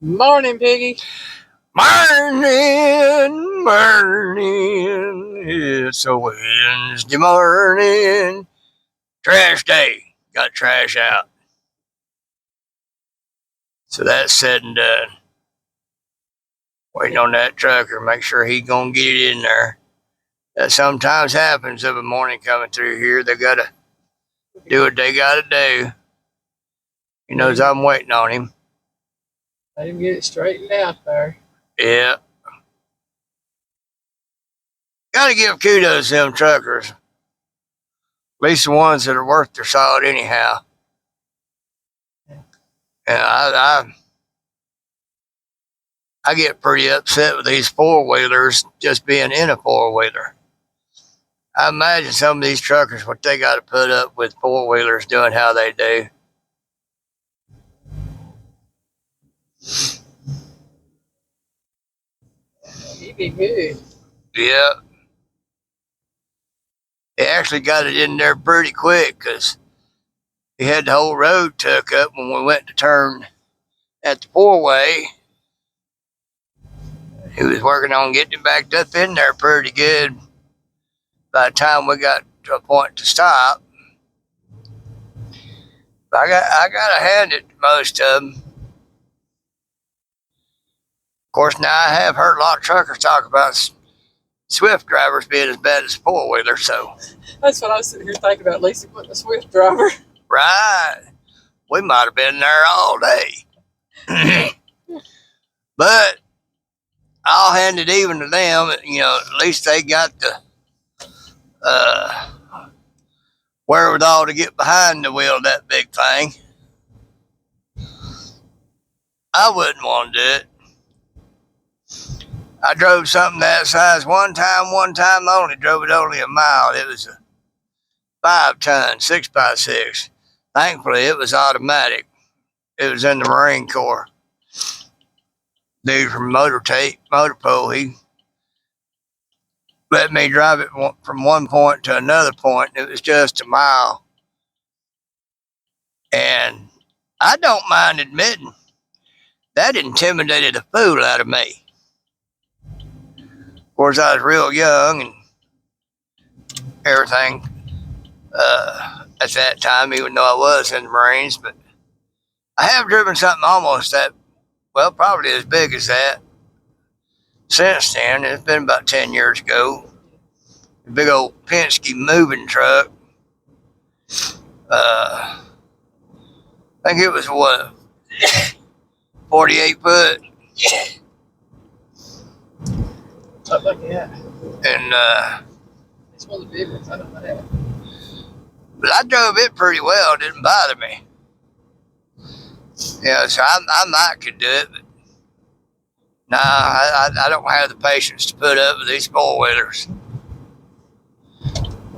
Morning, Piggy. Morning, morning. It's a Wednesday morning. Trash day. Got trash out. So that's said and done. Waiting on that trucker. Make sure he gonna get it in there. That sometimes happens of a morning coming through here. They gotta do what they gotta do. He knows I'm waiting on him. Let him get it straightened out there. Yeah. Gotta give kudos to them truckers. At least the ones that are worth their salt anyhow. And I get pretty upset with these four-wheelers just being in a four-wheeler. I imagine some of these truckers, what they got to put up with four-wheelers doing how they do. He'd be good. Yeah. They actually got it in there pretty quick because he had the whole road took up when we went to turn at the four-way. He was working on getting it backed up in there pretty good by the time we got to a point to stop. But I got to hand it to most of them. Of course, now I have heard a lot of truckers talk about Swift drivers being as bad as four-wheelers, so. That's what I was sitting here thinking about, Lisa putting a Swift driver. Right. We might have been there all day. But I'll hand it even to them. You know, at least they got the wherewithal to get behind the wheel of that big thing. I wouldn't want to do it. I drove something that size one time only. Drove it only a mile. It was a 5-ton, 6x6. Thankfully, it was automatic. It was in the Marine Corps. Dude from Motor Pole, he let me drive it from one point to another point. It was just a mile. And I don't mind admitting that intimidated the fool out of me. Of course, I was real young and everything at that time, even though I was in the Marines. But I have driven something almost that, well, probably as big as that since then. It's been about 10 years ago. A big old Penske moving truck. I think it was what, 48 foot. Something like that. And It's one of the big ones. I don't know that. but I drove it pretty well. It didn't bother me. Yeah, so I might could do it, but nah, I don't have the patience to put up with these four-wheelers.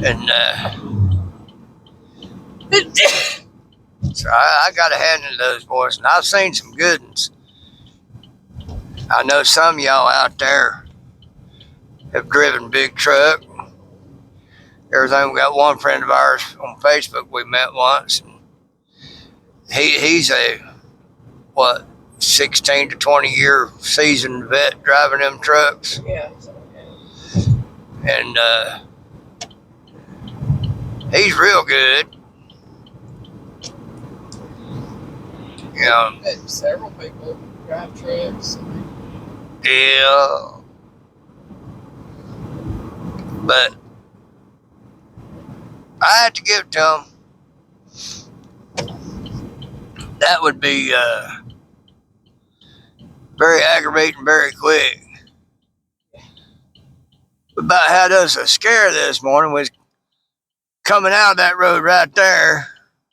And so I got to hand it to those boys. And I've seen some good ones. I know some of y'all out there have driven big truck. Everything. We got one friend of ours on Facebook we met once. And he's a, 16 to 20 year seasoned vet driving them trucks. Yeah. And he's real good. You know, several people drive trucks. yeah. But I had to give it to him. That would be very aggravating very quick. But about had us a scare this morning was coming out of that road right there.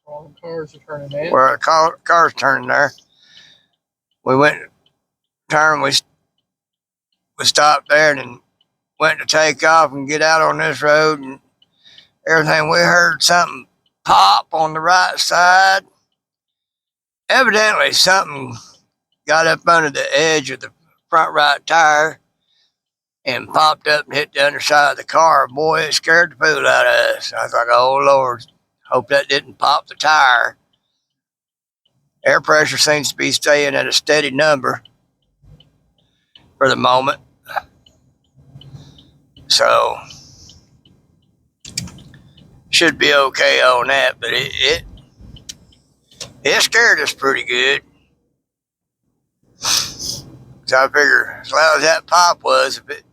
All the cars are turning in. Where the car's turning there. We went to turn, we stopped there and then went to take off and get out on this road and everything. We heard something pop on the right side. Evidently something got up under the edge of the front right tire and popped up and hit the underside of the car. Boy, it scared the fool out of us. I was like, oh Lord, hope that didn't pop the tire. Air pressure seems to be staying at a steady number for the moment. So should be okay on that, but it scared us pretty good. So I figure as loud as that pop was, if it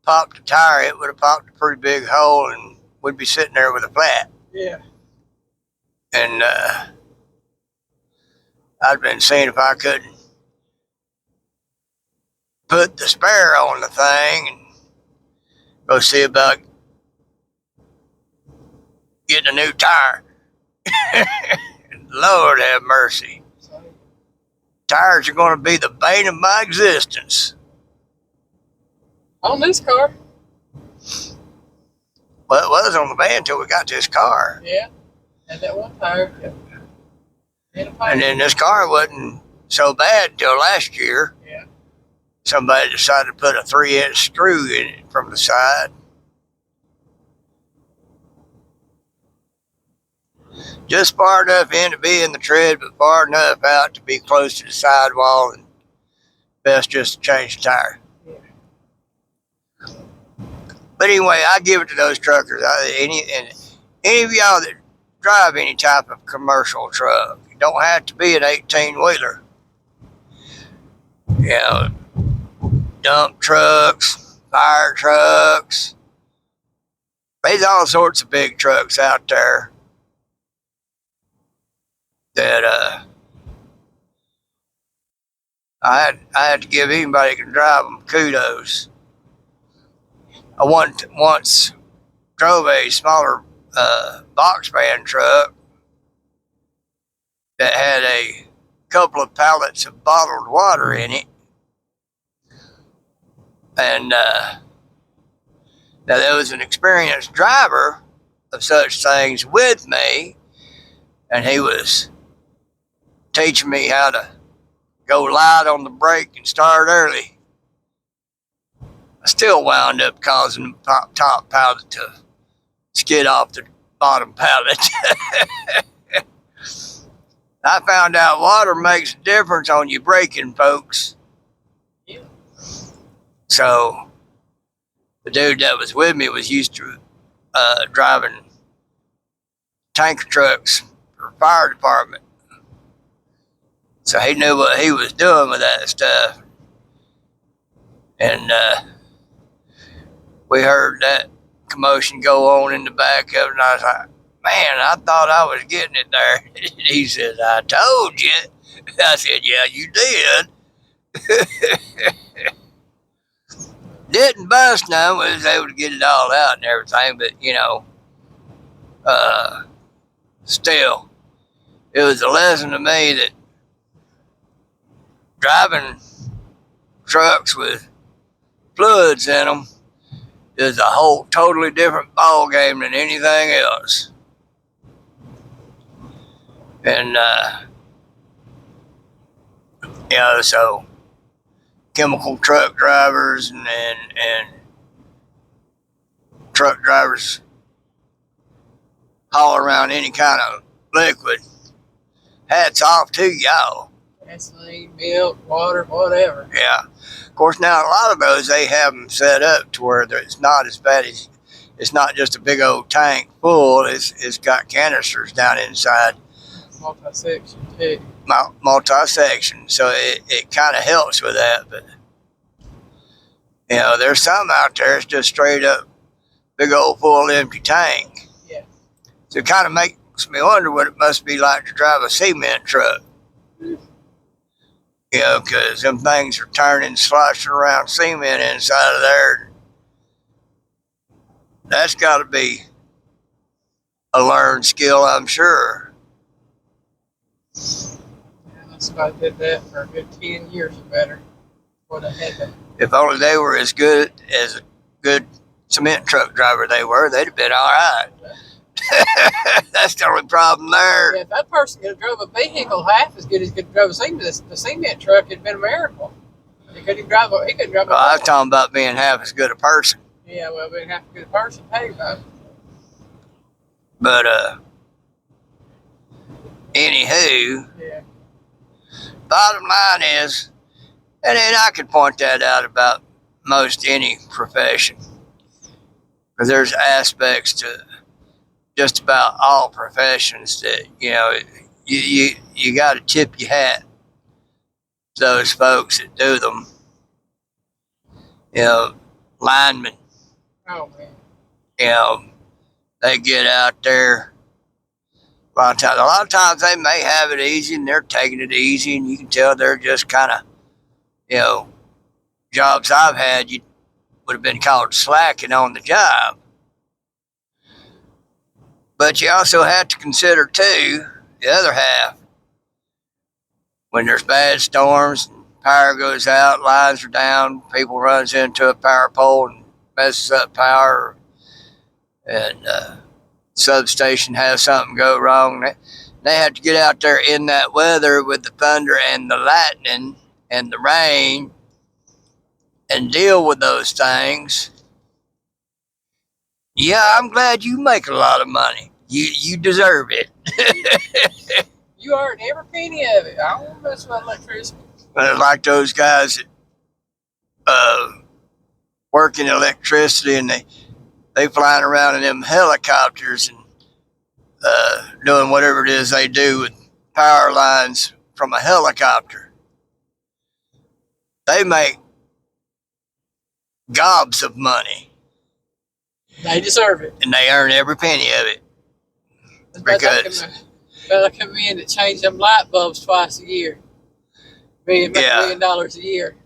popped a tire, it would have popped a pretty big hole and we'd be sitting there with a flat. Yeah. And I'd been seeing if I couldn't put the spare on the thing and go see about getting a new tire. Lord have mercy. Tires are going to be the bane of my existence. On this car. Well, it was on the van until we got this car. Yeah. And that one tire. Yeah. And then this car wasn't so bad until last year. Yeah. Somebody decided to put a 3-inch screw in it from the side. Just far enough in to be in the tread, but far enough out to be close to the sidewall, and best just to change the tire. Yeah. But anyway, I give it to those truckers. Any of y'all that drive any type of commercial truck, it don't have to be an 18-wheeler. You know, dump trucks, fire trucks. There's all sorts of big trucks out there that I had to give anybody that can drive them kudos. I once drove a smaller box van truck that had a couple of pallets of bottled water in it. And now there was an experienced driver of such things with me, and he was teaching me how to go light on the brake and start early. I still wound up causing the top pallet to skid off the bottom pallet. I found out water makes a difference on your braking, folks. Yeah. So the dude that was with me was used to driving tanker trucks for fire department. So he knew what he was doing with that stuff. And we heard that commotion go on in the back of it, and I was like, man, I thought I was getting it there. He said, I told you. I said, yeah, you did. Didn't bust none, was able to get it all out and everything, but you know, still, it was a lesson to me that driving trucks with fluids in them is a whole totally different ball game than anything else. And you know, so chemical truck drivers and truck drivers haul around any kind of liquid, hats off to y'all. Gasoline, milk, water, whatever. Yeah. Of course, now a lot of those, they have them set up to where it's not as bad as, it's not just a big old tank full, it's got canisters down inside. Multi-section too. Multi-section, so it kind of helps with that. But you know, there's some out there it's just straight up big old full empty tank. Yeah. So it kind of makes me wonder what it must be like to drive a cement truck. You know, because them things are turning, sloshing around cement inside of there. That's got to be a learned skill, I'm sure. Yeah, that's why I did that for a good 10 years or better. What I had to. If only they were as good as a good cement truck driver they were, they'd have been all right. That's the only problem there. Yeah, if that person could have drove a vehicle half as good as could have drove the cement truck, it'd been a miracle. He couldn't drive a Well, I was talking about being half as good a person. Yeah, well, being half a good person, hey, bro. But anywho, yeah. bottom line is, and then I could point that out about most any profession, because there's aspects to just about all professions that you got to tip your hat to those folks that do them. Linemen. Oh man. They get out there. A lot of times they may have it easy and they're taking it easy, and you can tell they're just kind of, jobs I've had, you would have been called slacking on the job. But you also have to consider, too, the other half. When there's bad storms, power goes out, lines are down, people runs into a power pole and messes up power, and substation has something go wrong. They have to get out there in that weather with the thunder and the lightning and the rain and deal with those things. Yeah, I'm glad you make a lot of money. You deserve it. You earn every penny of it. I don't want to mess with electricity. But like those guys that work in electricity, and they flying around in them helicopters and doing whatever it is they do with power lines from a helicopter. They make gobs of money. They deserve it. And they earn every penny of it. Because fella come in that change them light bulbs twice a year. $1 million a year.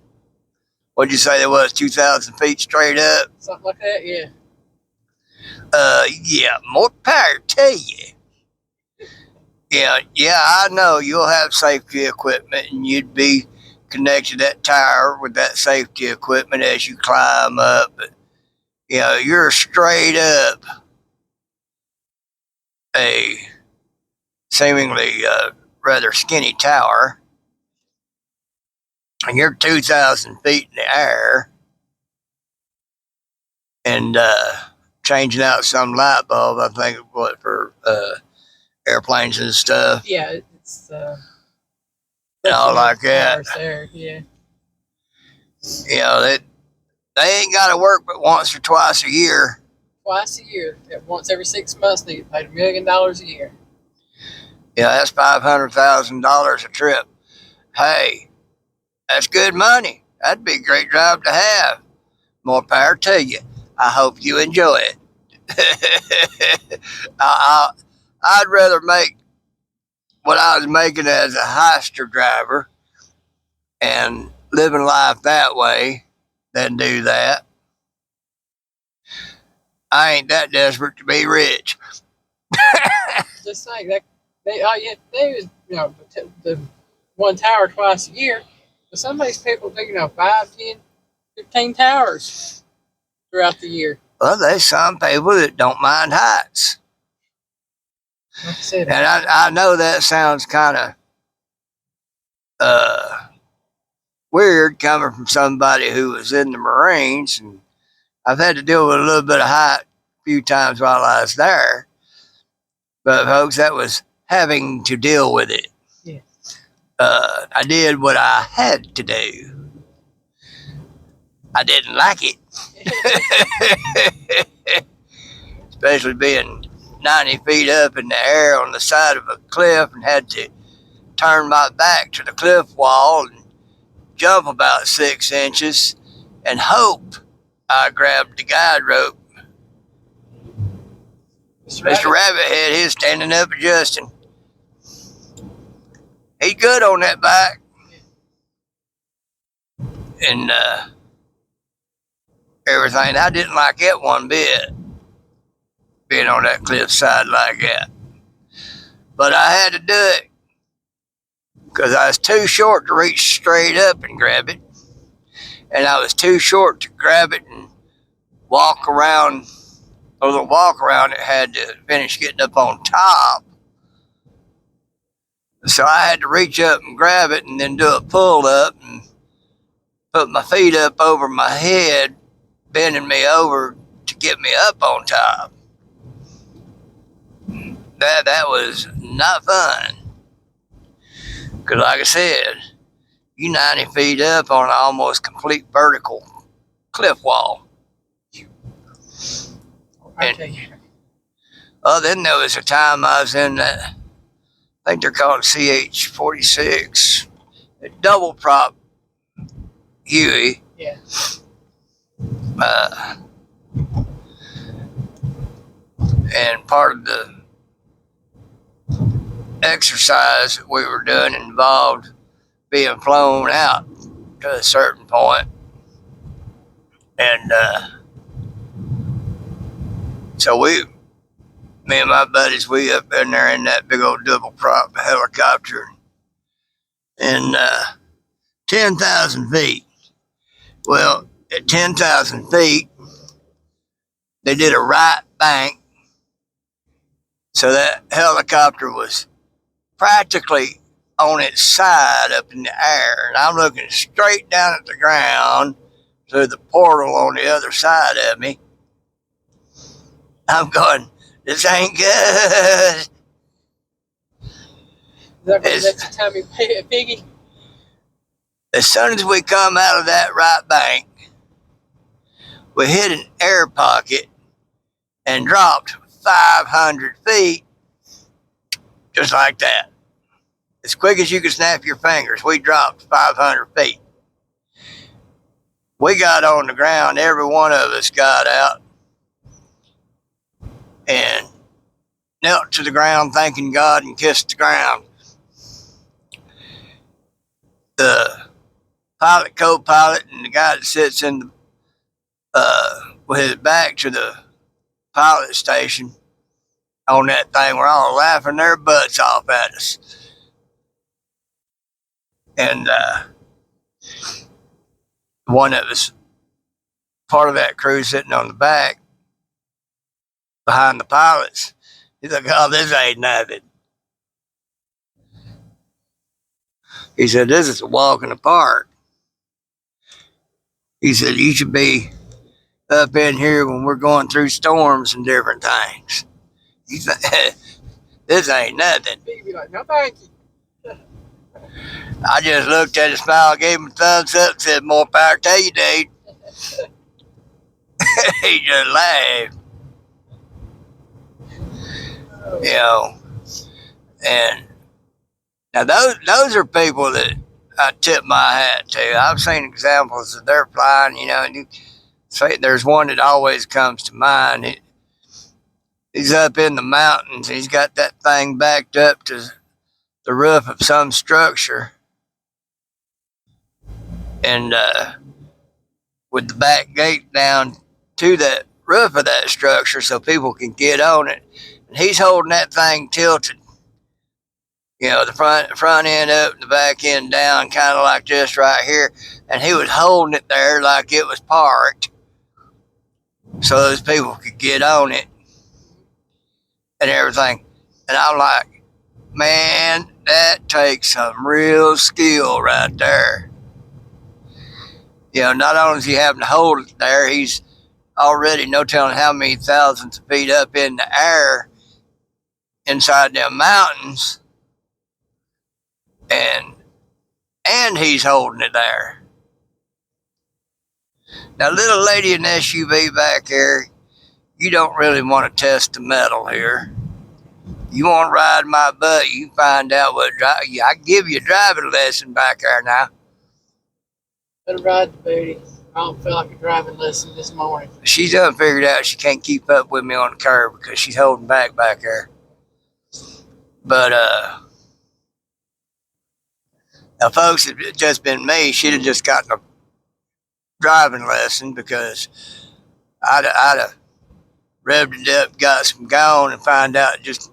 What'd you say there was? 2,000 feet straight up? Something like that, yeah. Yeah, more power to you. Yeah, I know you'll have safety equipment, and you'd be connected to that tower with that safety equipment as you climb up. But, you're straight up a seemingly rather skinny tower, and you're 2,000 feet in the air, and changing out some light bulb, I think, for airplanes and stuff. Yeah, it's all like that. There, yeah. They ain't got to work but once or twice a year. Twice a year. Once every 6 months, they get paid $1 million a year. Yeah, that's $500,000 a trip. Hey, that's good money. That'd be a great job to have. More power to you. I hope you enjoy it. I'd rather make what I was making as a hyster driver and living life that way than do that. I ain't that desperate to be rich. Just saying that all you have to do is the one tower twice a year. But some of these people do 5, 10, 15 towers throughout the year. Well, there's some people that don't mind heights. Like I said, and I know that sounds kind of weird coming from somebody who was in the Marines, and I've had to deal with a little bit of height a few times while I was there. But folks, that was having to deal with it. Yeah. I did what I had to do. I didn't like it. Especially being 90 feet up in the air on the side of a cliff, and had to turn my back to the cliff wall and jump about 6 inches and hope I grabbed the guide rope. Mr. Rabbit Head, he's standing up adjusting. He's good on that bike. And everything. I didn't like it one bit, being on that cliffside like that. But I had to do it because I was too short to reach straight up and grab it. And I was too short to grab it and walk around. A little walk around, it had to finish getting up on top. So I had to reach up and grab it and then do a pull up and put my feet up over my head, bending me over to get me up on top. That was not fun. Because like I said, You 90 feet up on an almost complete vertical cliff wall. I tell you. Then there was a time I was in that, I think they're called CH-46, a double prop Huey. Yeah. And part of the exercise we were doing involved being flown out to a certain point. And so me and my buddies, we up in there in that big old double prop helicopter and 10,000 feet. Well, at 10,000 feet, they did a right bank. So that helicopter was practically on its side up in the air. And I'm looking straight down at the ground through the portal on the other side of me. I'm going, this ain't good. That's the time you pay it, Piggy. As soon as we come out of that right bank, we hit an air pocket and dropped 500 feet just like that. As quick as you could snap your fingers, we dropped 500 feet. We got on the ground, every one of us got out and knelt to the ground thanking God and kissed the ground. The pilot, co-pilot, and the guy that sits in with his back to the pilot station on that thing were all laughing their butts off at us. And one that was part of that crew sitting on the back behind the pilots, he's like, oh, this ain't nothing. He said, this is a walk in the park. He said, you should be up in here when we're going through storms and different things. This ain't nothing. Piggy be like, no thank you. I just looked at his smile, gave him a thumbs up, said, more power to you, dude. He just laughed. You know, and now those are people that I tip my hat to. I've seen examples of their flying, you know, and you say there's one that always comes to mind. He's up in the mountains. He's got that thing backed up to the roof of some structure. And with the back gate down to that roof of that structure so people can get on it. And he's holding that thing tilted. You know, the front end up and the back end down, kind of like this right here. And he was holding it there like it was parked so those people could get on it and everything. And I'm like, man, that takes some real skill right there. You know, not only is he having to hold it there, he's already no telling how many thousands of feet up in the air inside them mountains. And he's holding it there. Now, little lady in the SUV back here, you don't really want to test the metal here. You want to ride my butt, you find out what I can give you a driving lesson back there now. Better ride the booty. I don't feel like a driving lesson this morning. She's done figured out she can't keep up with me on the curb because she's holding back there. But now, folks, if it just been me, she'd have just gotten a driving lesson because I'd have revved it up, got some going, and find out just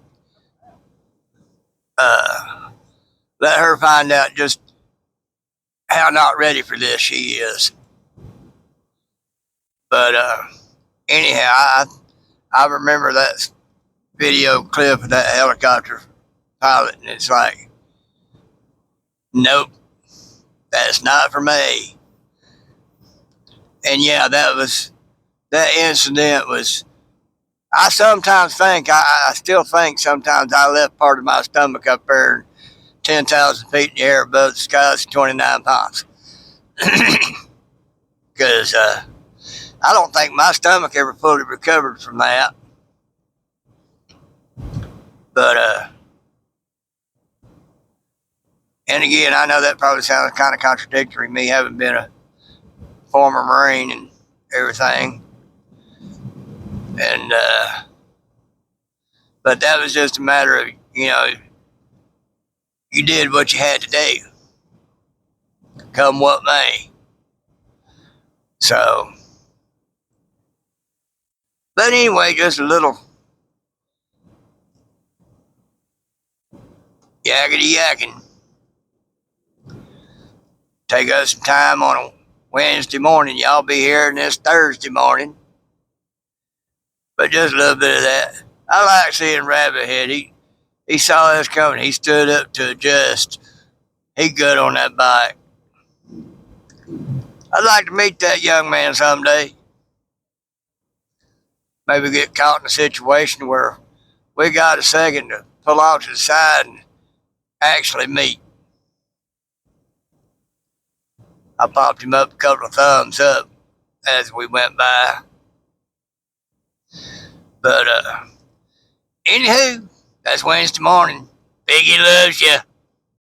let her find out just how not ready for this she is. But anyhow, I remember that video clip of that helicopter pilot, and it's like, nope, that's not for me. And yeah, that incident was, I sometimes think, I still think sometimes I left part of my stomach up there 10,000 feet in the air above the skies at 29 pounds. Because I don't think my stomach ever fully recovered from that. But, and again, I know that probably sounds kind of contradictory, me having been a former Marine and everything. And, but that was just a matter of, you did what you had to do, come what may. So, but anyway, just a little yakety yakking. Take us some time on a Wednesday morning. Y'all be hearing this Thursday morning. But just a little bit of that. I like seeing Rabbit Head. He saw us coming. He stood up to adjust. He good on that bike. I'd like to meet that young man someday. Maybe get caught in a situation where we got a second to pull off to the side and actually meet. I popped him up a couple of thumbs up as we went by. But anywho, that's Wednesday morning. Biggie loves you.